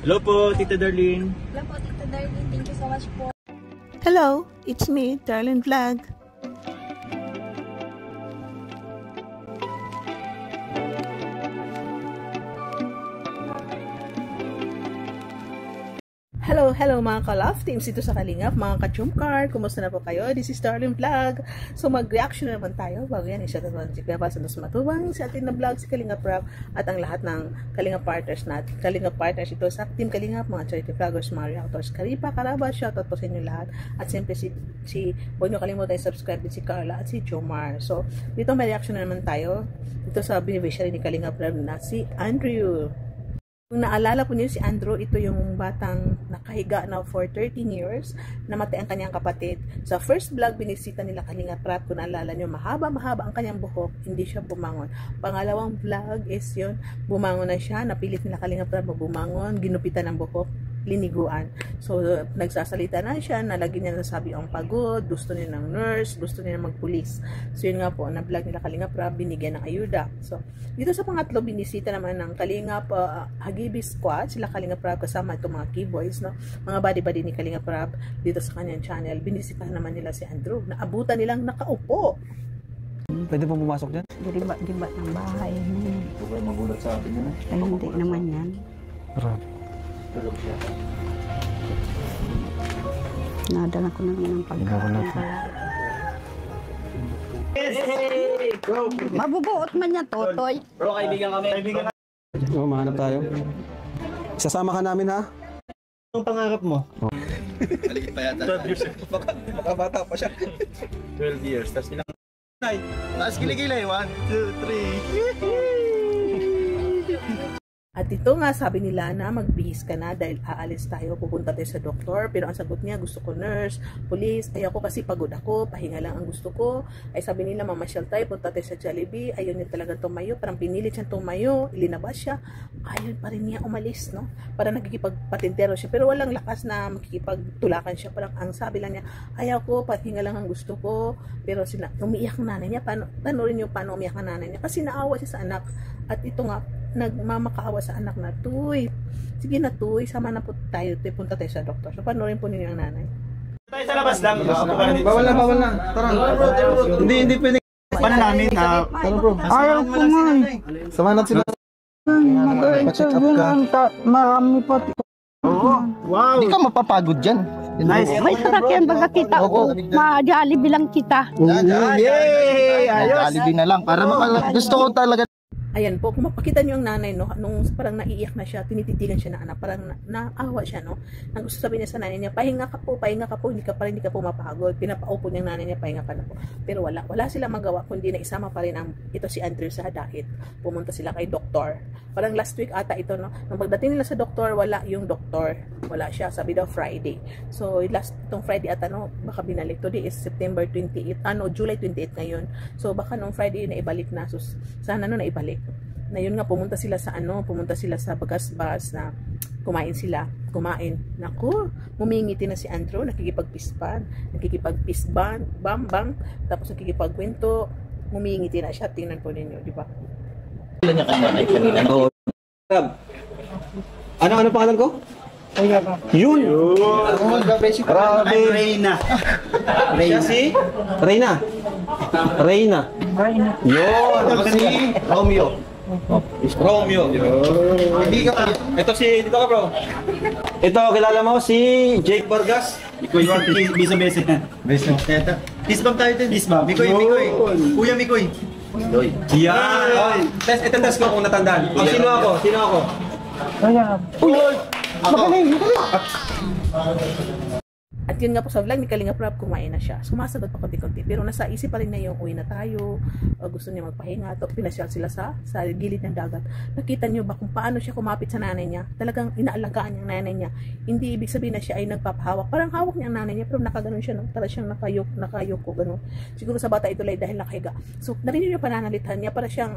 Hello po, Tita Darlene. Hello po, Tita Darlene. Thank you so much po. Hello, it's me, Darlene Vlog. Hello mga ka-love teams dito sa Kalingap, mga ka-chumkar, kumusta na po kayo? This is Darlene Vlog. So mag-reaction naman tayo. Bago yan, i-shout out naman si Kuya Bas Santos Matubang, si atin na vlog, si Kalingap Rap, at ang lahat ng Kalingap partners natin. Kalingap partners ito sa Team Kalingap, mga charity vloggers, mga reactors, Karipa, Karaba, shout out po sa inyo lahat. At siyempre huwag nyo kalimutan subscribe din si Carla at si Jomar. So dito may reaction na naman tayo. Dito sa beneficiary ni Kalingap Rap na si Andrew. Kung naalala po niyo si Andrew, ito yung batang nakahiga na for 13 years, namatay ang kanyang kapatid. Sa first vlog, binisita nila Kalingap Rap. Kung naalala niyo, mahaba ang kanyang buhok, hindi siya bumangon. Pangalawang vlog is yun, bumangon na siya, napilit nila Kalingap Rap bumangon, ginupitan ng buhok, liniguan. So, nagsasalita na siya, nalagi niya nasabi ang pagod, gusto niya ng nurse, gusto niya magpulis. So, yun nga po, na-vlog nila Kalingap Rap, binigyan ng ayuda. So, dito sa pangatlo, binisita naman ng Kalingap Hagibi Squad, sila Kalingap Rap kasama itong mga keyboys, no? Mga body-body ni Kalingap Rap dito sa kanyang channel. Binisita naman nila si Andrew. Naabutan nilang nakaupo. Pwede po pumasok dyan? Diba ng bahay. Ito kayo magulat sa atin yun. Ay, hindi naman yan. Rap. Tulog siya. Nadala ko naman ng pagkain. Mabubuot man niya, Totoy. Bro, kaibigan kami. Oo, mahanap tayo. Isasama ka namin, ha? Anong pangarap mo? Maligit pa yata. 12 years. Baka bata pa siya. 12 years. Tapos ilang... Taas kiligilay. 1, 2, 3. At ito nga, sabi nila na magbihis ka na dahil aalis tayo, pupunta tayo sa doktor. Pero ang sagot niya, gusto ko nurse, police, ay ako kasi pagod ako, pahinga lang ang gusto ko. Ay sabi nila, mamasyal tayo, punta tayo sa Jollibee, ayaw niya talaga tumayo, parang pinilit siyang tumayo, ilinabas siya, ayaw pa rin niya umalis, no? Parang nagkikipagpatintero siya, pero walang lakas na makikipagtulakan siya. Parang ang sabi lang niya, ayaw ko, pahinga lang ang gusto ko. Pero umiiyak ang nanay niya, paano rin yung paano umiyak ang nanay niya? Kasi naawa siya sa anak. At ito nga, nagmamakaawa sa anak na, Tuy, sige na Tuy, sama na po tayo, punta tayo sa doktor. So, panoorin po ninyo ang nanay. Tayo sa labas lang. Bawal na. Tara. Hindi pwede. Paano namin? Tara bro. Ayaw ko nga. Sama natin sila. Mag-interview lang. Marami pa. Wow! Hindi ka mapapagod dyan. Nice. May sasakyan baga kita. Ma-Jollibee lang kita. Yay! Ayos! Jollibee na lang. Para gusto ko talaga. Ayan po, kung mapakita niyo yung nanay, no, nung parang naiiyak na siya, tinititigan siya ng anak, parang naawa siya, no. Ang gusto sabihin niya sa nanay niya, pahinga ka po, hindi ka po mapagod. Pinapaupo niya ng nanay niya, pahinga ka na po. Pero wala sila magawa, kundi na isama pa rin ito si Andrew sa dahit. Pumunta sila kay doktor. Parang last week ata ito, no. Nung pagdating nila sa doktor, wala yung doktor. Wala siya, sabi daw Friday. So, itong Friday ata, no, baka binalik. Today is September 28, July 28 ngayon. So, baka nung Friday na ibalik na. So, sana no, na ibalik. Na yun nga, pumunta sila sa Bagasbas na kumain. Naku, mumingiti na si Andrew, nakikipagpispan, bang, tapos nakikipagkwento, mumingiti na siya, tingnan po ninyo, di ba? Ano pangalan ko? Yun! Reyna. Siya si? Reyna. Yun! Ako si Romeo. Ito dito ka bro. Ito, kilala mo si Jake Vargas? Ikaw yung bisa-bese. Bisbam tayo din. Bisbam. Mikoy. Kuya Mikoy. Yan! Test ko kung natandaan. Sino ako? Magaling. At yun nga po sa vlog ni Kalingap Rap, kumain na siya. Sumasagot pa konti-konti. Pero nasa isip pa rin na yung uwi na tayo. Gusto niya magpahinga. Pinasyal sila sa gilid ng dagat. Nakita niyo ba kung paano siya kumapit sa nanay niya? Talagang inaalagaan niya ang nanay niya. Hindi ibig sabihin na siya ay nagpapahawak. Parang hawak niya ang nanay niya. Pero nakaganon siya. No? Tara siyang nakayoko. Gano'n. Siguro sa bata ito lang dahil nakahiga. So narinig niyo pananalitan niya. Para siyang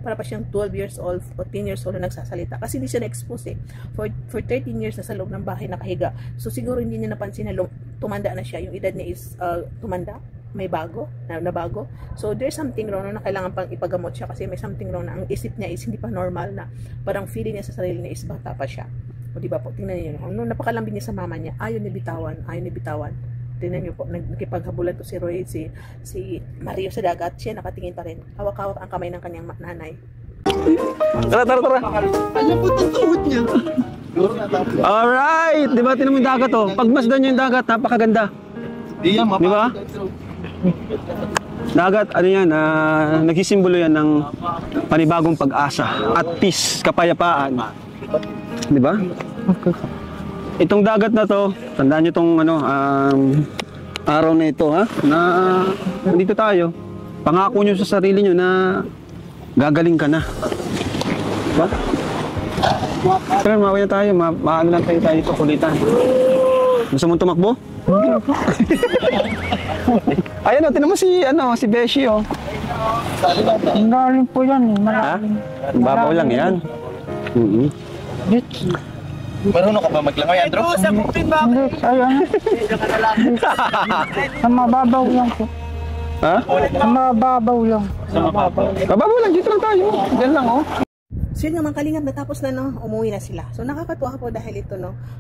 para pa siyang 12 years old o 10 years old na nagsasalita. Kasi hindi siya na-expose eh. For 13 years na sa loob ng bahay nakahiga. So siguro hindi niya napansin na tumanda na siya, yung edad niya is tumanda, may bago, na bago. So there's something wrong na kailangan pang ipagamot siya kasi may something wrong na ang isip niya is hindi pa normal na parang feeling niya sa sarili niya is bata pa siya. O di ba po, tingnan niyo, nung napakalambing niya sa mama niya, ayaw ni bitawan. Tingnan niyo po, nagkipaghabulan to si Roy, si Mario sa dagat, siya nakatingin pa rin. Hawak-hawak ang kamay ng kanyang nanay. Tara. Alam po itong tuhod niya. Alright! Di ba, tinan mo yung dagat oh. Pagmasdan niyo yung dagat, napakaganda. Di yan, Di ba? Dagat, ano yan, nagsisimbolo yan ng panibagong pag-asa at peace, kapayapaan. Di ba? Itong dagat na to, tandaan nyo itong araw na ito, ha? Na nandito tayo. Pangako nyo sa sarili nyo na gagaling ka na. Diba? Pero mawin na tayo, maano lang tayo dito, kulitan. Gusto mong tumakbo? Ayan o, tinan mo si Beshi o. Malalim po yan eh. Ha? Babaw lang yan. Marunong ka ba maglangoy, Andrew? Hindi, ayun. Sa mababaw lang po. Ha? Sa mababaw lang. Babaw lang, dito lang tayo. Diyan lang o. So yun nga mga Kalingap, natapos na umuwi na sila. So nakakatuwa po dahil ito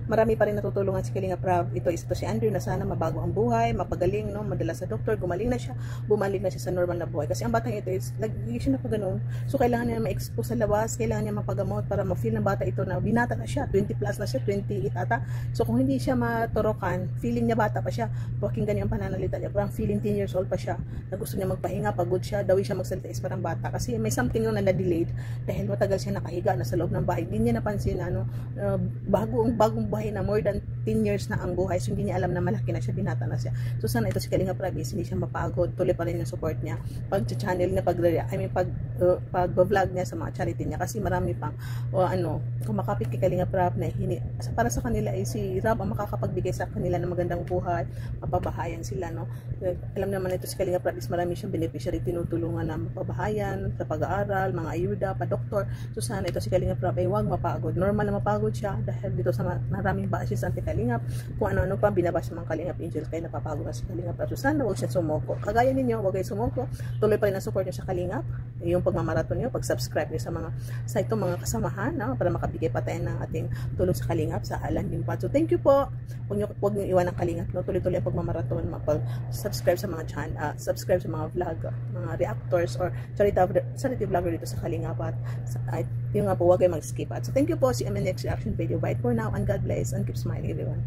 marami pa rin natutulungan si Kalingap Rab. Ito si Andrew na sana mabago ang buhay, mapagaling, madala sa doktor, gumaling na siya, bumalik na siya sa normal na buhay. Kasi ang batang ito is, lagi siya na pa ganun. So kailangan niya ma-expose sa labas, kailangan niya mapagamot para ma-feel ng bata ito na binata na siya, 20 plus na siya, 28 ata. So kung hindi siya matorokan, feeling niya bata pa siya, pakinggan niya ang pananalita niya, parang feeling 10 years old pa siya, na gusto niya magpahinga, pagod siya, dawi siya magsalita is parang bata. Kasi may something na na-delayed dahil matagal siya nakahiga na sa loob ng bahay. Hindi niya napansin na bagong buhay na more than 10 years na ang buhay. So hindi niya alam na malaki na siya, binata na siya. So sana ito si Kalingap Rab hindi siya mapagod, tuloy pa rin yung support niya pag-channel niya, pag-vlog niya sa mga charity niya, kasi marami pang kumakapit kay Kalingap Rab na para sa kanila ay si Rab ang makakapagbigay sa kanila ng magandang buhay, mapabahayan sila, no? Alam naman ito si Kalingap Rab marami siyang beneficiary, tinutulungan na mapabahayan sa pag-aaral, mga ayuda, pa-doktor. So sana ito si Kalingap Rab ay huwag mapagod. Normal na mapagod siya dahil dito sa maraming bashes anti Kalingap, kung ano-ano pa binabasa mga Kalingap Angel, kaya napapagod na si Kalingap Rab. So sana huwag siya sumoko. Kagaya ninyo, huwag kayo sumoko. Tuloy pa rin ang support niyo sa Kalingap. Yung pagmamaraton niyo, pag-subscribe niyo sa itong mga kasamahan, no? Para makabigay pa tayo ng ating tulong sa Kalingap sa Alan din pa. So thank you po. Huwag niyo iwan ang Kalingap, no? Tuloy-tuloy ang pagmamaraton, mag-subscribe sa mga channel, subscribe sa mga vlog, mga reactors or charity vlogger dito sa Kalingap, at yung nga po, huwag kayo mag-skip. So thank you po, see you in my next reaction video. Bye for now and God bless and keep smiling everyone.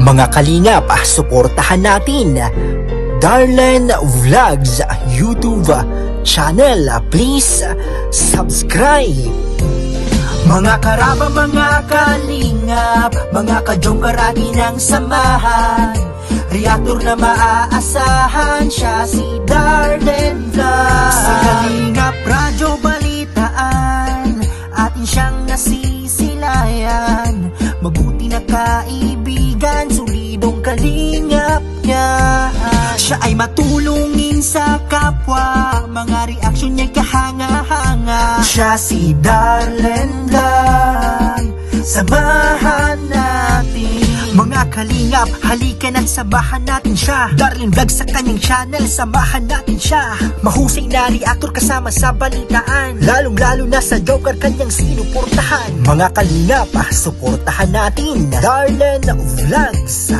Mga Kalingap, suportahan natin Darlen Vlogs YouTube channel. Please subscribe. Mga karaba, mga Kalingap, mga kajoker atin ang samahan. Reactor na maaasahan, siya si Darlen Vlogs. Sa Kalingap Radyo Balitaan, atin siyang nasisilayan. Mabuti na kaibigan, solidong Kalingap niya. Siya ay matulungin sa kapwa, mga reaksyon niya'y kahanga-hanga. Siya si Darlen Vlog, samahan natin. Mga Kalingap, halika na't samahan natin siya. Darlen Vlog sa kanyang channel, samahan natin siya. Mahusay na reactor kasama sa balitaan, lalong-lalo na sa joker kanyang sinuportahan. Mga Kalingap, suportahan natin Darlen Vlogs.